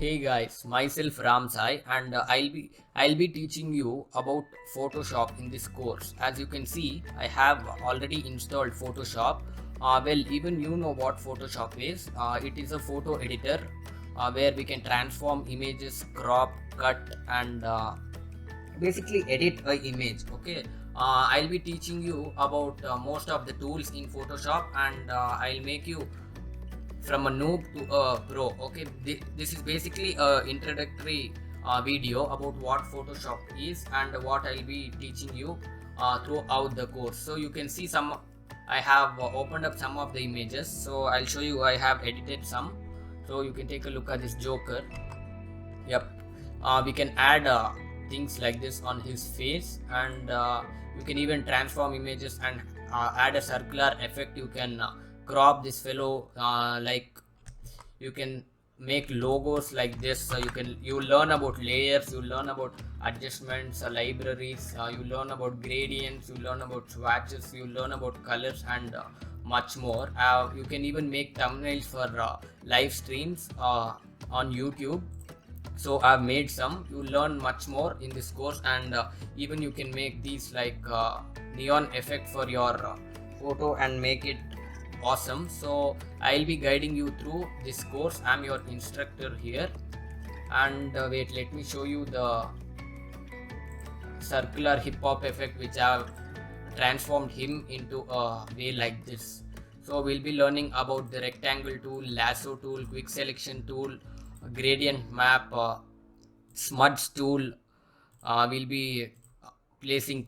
Hey guys, myself Ram Sai and I'll be teaching you about Photoshop in this course. As you can see, I have already installed Photoshop. Even you know what Photoshop is. It is a photo editor where we can transform images, crop, cut, and basically edit a image. Okay. I'll be teaching you about most of the tools in Photoshop, and I'll make you from a noob to a pro. Okay, this is basically a introductory video about what Photoshop is and what I'll be teaching you throughout the course. So you can see some, I have opened up some of the images, so I'll show you. I have edited some, so you can take a look at this Joker. Yep. We can add things like this on his face, and you can even transform images and add a circular effect. You can crop this fellow, like you can make logos like this. You learn about layers, you learn about adjustments, libraries, you learn about gradients, you learn about swatches, you learn about colors, and much more. You can even make thumbnails for live streams on YouTube. So I've made some. You learn much more in this course, and even you can make these like neon effect for your photo and make it awesome. So I'll be guiding you through this course. I'm your instructor here, and wait, let me show you the circular hip hop effect which I've transformed him into a way like this. So we'll be learning about the rectangle tool, lasso tool, quick selection tool, gradient map, smudge tool. We'll be placing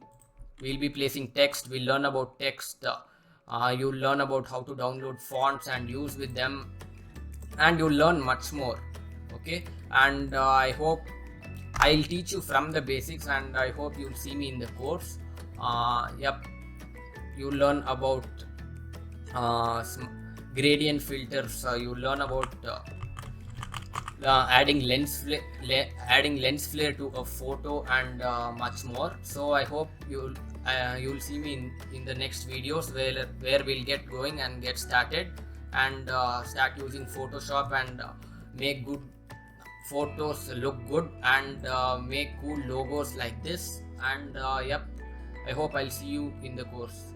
text. We'll learn about text. You'll learn about how to download fonts and use with them, and you'll learn much more. Okay, and I hope I'll teach you from the basics, and I hope you'll see me in the course. Yep, you'll learn about gradient filters. You'll learn about adding lens flare to a photo, and much more. So I hope you'll see me in the next videos where we'll get going and get started, and start using Photoshop, and make good photos look good, and make cool logos like this. And yep, I hope I'll see you in the course.